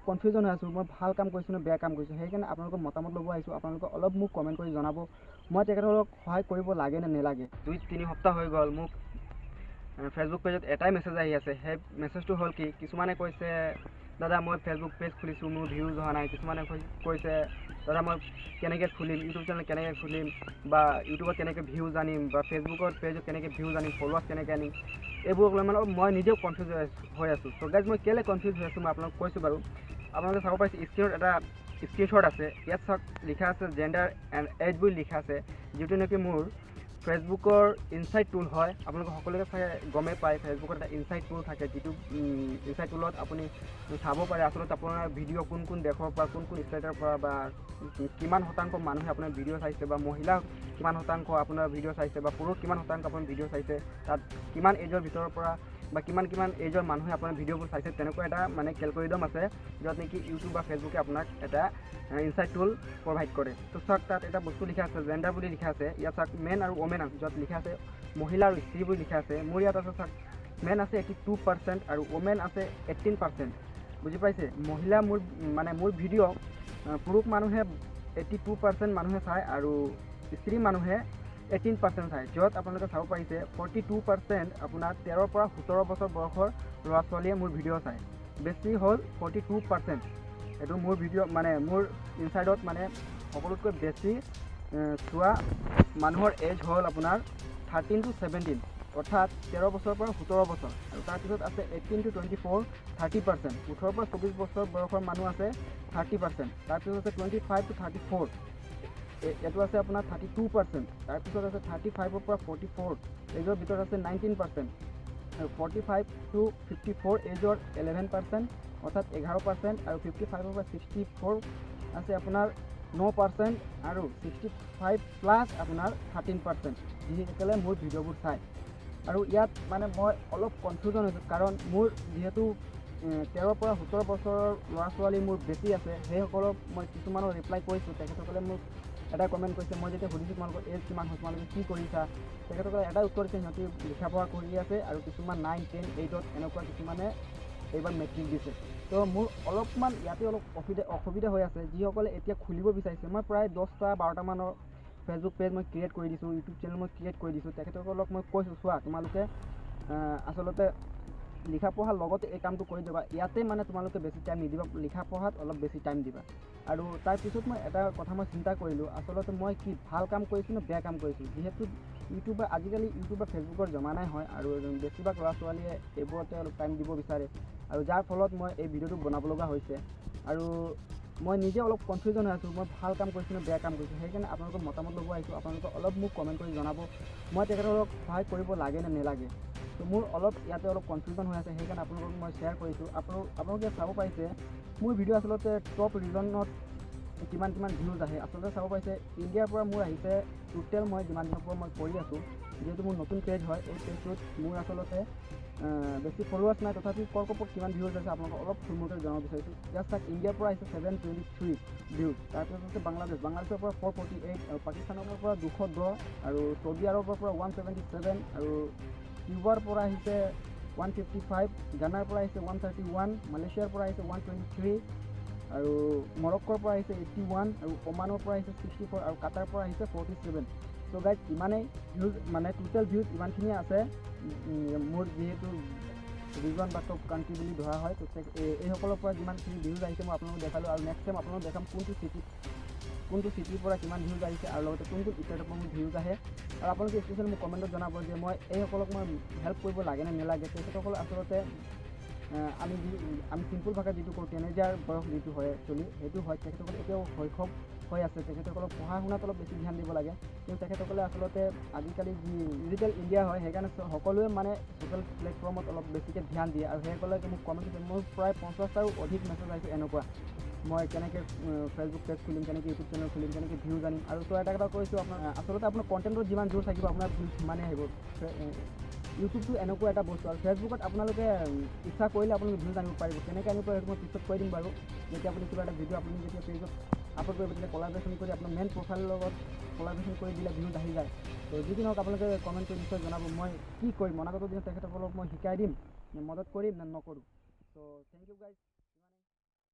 confusion হৈ আছোঁ মই ভাল কাম কৰিছোঁ নে বেয়া কাম কৰিছোঁ সেইকাৰণে আপোনালোকৰ মতামত ল'ব আহিছোঁ আপোনালোকে অলপ মোক কমেণ্ট কৰি জনাব মই তেখেতসকলক সহায় কৰিব লাগে নে নেলাগে 2-3 সপ্তাহ হৈ গ'ল মোক ফেচবুক পেজত এটাই মেছেজ আহি আছে সেই মেছেজটো হ'ল কি কিছুমানে কৈছে দাদা মই ফেচবুক পেজ খুলিছোঁ মোৰ ভিউজ অহা নাই কিছুমানে কৈছে দাদা মই কেনেকৈ খুলিম ইউটিউব চেনেল কেনেকৈ খুলিম বা ইউটিউবত কেনেকৈ ভিউজ আনিম বা ফেচবুকৰ পেজত কেনেকৈ ভিউজ আনিম ফলোৱাৰ্ছ কেনেকৈ আনিম এইবোৰক লৈ মানে মই নিজেও কনফিউজ হৈ আছোঁ চ' গাইজ মই কেলৈ কনফিউজ হৈ আছোঁ মই আপোনালোকক কৈছোঁ বাৰু আপোনালোকে চাব পাৰিছে স্ক্ৰীনত এটা স্ক্ৰীনশ্বট আছে ইয়াত চাওক লিখা আছে জেণ্ডাৰ এণ্ড এজ বুলি লিখা আছে যিটো নেকি মোৰ ফেচবুকৰ ইনচাইট টুল হয় আপোনালোকে সকলোকে চাই গমেই পায় ফেচবুকত এটা ইনচাইট টুল থাকে যিটো ইনচাইট টুলত আপুনি চাব পাৰে আচলতে আপোনাৰ ভিডিঅ' কোন কোন দেশৰ পৰা কোন কোন ষ্টেটৰ পৰা বা কিমান শতাংশ মানুহে আপোনাৰ ভিডিঅ' চাইছে বা মহিলা কিমান শতাংশ আপোনাৰ ভিডিঅ' চাইছে বা পুৰুষ কিমান শতাংশ আপোনাৰ ভিডিঅ' চাইছে তাত কিমান এজৰ ভিতৰৰ পৰা বা কিমান এজৰ মানুহে আপোনাৰ ভিডিঅ'বোৰ চাইছে তেনেকুৱা এটা মানে কেলকুলেটম আছে য'ত নেকি ইউটিউব বা ফেচবুকে আপোনাক এটা ইনচাইট টুল প্ৰভাইড কৰে তো চাওক তাত এটা বস্তু লিখা আছে জেণ্ডাৰ বুলি লিখা আছে ইয়াত চাওক মেন আৰু ওমেন য'ত লিখা আছে মহিলা আৰু স্ত্ৰী বুলি লিখা আছে মোৰ ইয়াত আছে চাওক মেন আছে 82% আৰু ওমেন আছে 18% বুজি পাইছে মহিলা মোৰ ভিডিঅ' পুৰুষ মানুহে 82% মানুহে চায় আৰু স্ত্ৰী মানুহে 18% চায় য'ত আপোনালোকে চাব পাৰিছে 42% আপোনাৰ 13 পৰা 17 বছৰ বয়সৰ ল'ৰা ছোৱালীয়ে মোৰ ভিডিঅ' চায় বেছি হ'ল 42% এইটো মোৰ ভিডিঅ' মানে মোৰ ইনচাইডত মানে সকলোতকৈ বেছি চোৱা মানুহৰ এজ হ'ল আপোনাৰ 13 to 17 অৰ্থাৎ 13 বছৰৰ পৰা 17 বছৰ আৰু তাৰপিছত আছে 18 to 24 30% 18 পৰা 24 বছৰ বয়সৰ মানুহ আছে 30% তাৰপিছত আছে 25 to 34 এইটো আছে আপোনাৰ 32% তাৰপিছত আছে 35 পৰা 44 এজৰ ভিতৰত আছে 19% আৰু 45 to 54 এজৰ 11% অৰ্থাৎ 11% আৰু 55 পৰা 64 আছে আপোনাৰ 9% আৰু 65 প্লাছ আপোনাৰ 13% যিসকলে মোৰ ভিডিঅ'বোৰ চায় আৰু ইয়াত মানে মই অলপ কনফিউজন হৈছোঁ কাৰণ মোৰ যিহেতু 13 পৰা 17 বছৰৰ ল'ৰা ছোৱালী মোৰ বেছি আছে সেইসকলক মই কিছুমানৰ ৰিপ্লাই কৰিছোঁ তেখেতসকলে মোক এটা কমেণ্ট কৰিছে মই যেতিয়া সুধিছোঁ তোমালোকৰ এজ কিমান হয় তোমালোকে কি কৰিছা তেখেতসকলে এটা উত্তৰ দিছে সিহঁতি লিখা পঢ়া কৰি আছে আৰু কিছুমান 9, 10, 8ত এনেকুৱা কিছুমানে এইবাৰ মেট্ৰিক দিছে তো মোৰ অলপমান ইয়াতে অলপ অসুবিধা হৈ আছে যিসকলে এতিয়া খুলিব বিচাৰিছে মই প্ৰায় 10টা 12টামানৰ ফেচবুক পেজ মই ক্ৰিয়েট কৰি দিছোঁ ইউটিউব চেনেল মই ক্ৰিয়েট কৰি দিছোঁ তেখেতসকলক মই কৈছোঁ চোৱা তোমালোকে আচলতে লিখা পঢ়াৰ লগতে এই কামটো কৰি দিবা ইয়াতে মানে তোমালোকে বেছি টাইম নিদিবা লিখা পঢ়াত অলপ বেছি টাইম দিবা আৰু তাৰপিছত মই এটা কথা মই চিন্তা কৰিলোঁ আচলতে মই কি ভাল কাম কৰিছোঁ নে বেয়া কাম কৰিছোঁ যিহেতু আজিকালি ইউটিউব বা ফেচবুকৰ জমানাই হয় আৰু বেছিভাগ ল'ৰা ছোৱালীয়ে এইবোৰতে অলপ টাইম দিব বিচাৰে আৰু যাৰ ফলত মই এই ভিডিঅ'টো বনাব লগা হৈছে আৰু মই নিজে অলপ কনফিউজন হৈ আছোঁ মই ভাল কাম কৰিছোঁ নে বেয়া কাম কৰিছোঁ সেইকাৰণে আপোনালোকৰ মতামত ল'ব আহিছোঁ আপোনালোকে অলপ মোক কমেণ্ট কৰি জনাব মই তেখেতসকলক সহায় কৰিব লাগে নে নেলাগে তো মোৰ অলপ ইয়াতে অলপ কনফিউজন হৈ আছে সেইকাৰণে আপোনালোকক মই শ্বেয়াৰ কৰিছোঁ আপোনালোকে চাব পাৰিছে মোৰ ভিডিঅ' আচলতে টপ ৰিজনত কিমান ভিউজ আহে আচলতে চাব পাৰিছে ইণ্ডিয়াৰ পৰা মোৰ আহিছে টোটেল মই যিমান দিনৰ পৰা মই কৰি আছোঁ যিহেতু মোৰ নতুন পেজ হয় এই পেজটোত মোৰ আচলতে বেছি ফলোৱাৰ্ছ নাই তথাপি কৰ্কপত কিমান ভিউজ আছে আপোনালোকক অলপ থুলমূলকৈ জনাব বিচাৰিছোঁ ইয়াত চাওক ইণ্ডিয়াৰ পৰা আহিছে 723 ভিউজ তাৰপিছত আছে বাংলাদেশৰ পৰা 448 আৰু পাকিস্তানৰ পৰা 210 আৰু চৌদি আৰবৰ পৰা 177 আৰু কিউবাৰ পৰা আহিছে 155 গানাৰ পৰা আহিছে 131 মালয়েছিয়াৰ পৰা আহিছে 123 আৰু মৰক্কৰ পৰা আহিছে 81 আৰু ওমানৰ পৰা আহিছে 64 আৰু কাটাৰ পৰা আহিছে 47 চ' গাইজ ইমানেই ভিউজ মানে টোটেল ভিউজ ইমানখিনিয়ে আছে মোৰ যিহেতু ৰিজন বা টপ কাণ্ট্ৰি বুলি ধৰা হয় তো এইসকলৰ পৰা যিমানখিনি ভিউজ আহিছে মই আপোনালোকক দেখালোঁ আৰু নেক্সট টাইম আপোনালোকক দেখাম কোনটো চিটিৰ পৰা কিমান ভিউজ আহিছে আৰু লগতে কোন ষ্টেটৰ পৰা মোৰ ভিউজ আহে আৰু আপোনালোকে স্পেচিয়েলি মোক কমেণ্টত জনাব যে মই এইসকলক মই হেল্প কৰিব লাগে নে নেলাগে তেখেতসকল আচলতে আমি চিম্পুল ভাষাত যিটো কওঁ টিনেজাৰ বয়স যিটো হয় একচুৱেলি সেইটো হয় তেখেতসকলে এতিয়াও শৈশৱ হৈ আছে তেখেতসকলক পঢ়া শুনাত অলপ বেছি ধ্যান দিব লাগে কিন্তু তেখেতসকলে আচলতে আজিকালি যি ডিজিটেল ইণ্ডিয়া হয় সেইকাৰণে সকলোৱে মানে ছ'চিয়েল প্লেটফৰ্মত অলপ বেছিকৈ ধ্যান দিয়ে আৰু সেইসকলে মোক কমেণ্ট কৰিছে মোৰ প্ৰায় 50টাৰো অধিক মেছেজ আহিছে এনেকুৱা মই কেনেকৈ ফেচবুক পেজ খুলিম কেনেকৈ ইউটিউব চেনেল খুলিম কেনেকৈ ভিউজ আনিম আৰু তো এটা কথা কৈছোঁ আচলতে আপোনাৰ কণ্টেণ্টত যিমান জোৰ থাকিব আপোনাৰ ভিউজ সিমানেই আহিব ইউটিউবটো এনেকুৱা এটা বস্তু আৰু ফেচবুকত আপোনালোকে ইচ্ছা কৰিলে আপোনালোকে ভিউজ আনিব পাৰিব কেনেকৈ আনিব সেইটো মই পিছত কৈ দিম বাৰু যেতিয়া আপুনি কিবা এটা ভিডিঅ' আপুনি যেতিয়া পেজত আপলোড কৰিব তেতিয়া কলাবৰেশ্যন কৰি আপোনাৰ মেইন প্ৰফাইলৰ লগত কলাবৰেশ্যন কৰি দিলে ভিউজ আহি যায় তো যি কি নহওক আপোনালোকে কমেণ্ট কৰি নিশ্চয় জনাব মই কি কৰিম অনাগত দিনত তেখেতসকলক মই শিকাই দিম নে মদত কৰিম নে নকৰোঁ তো থেংক ইউ গাইজ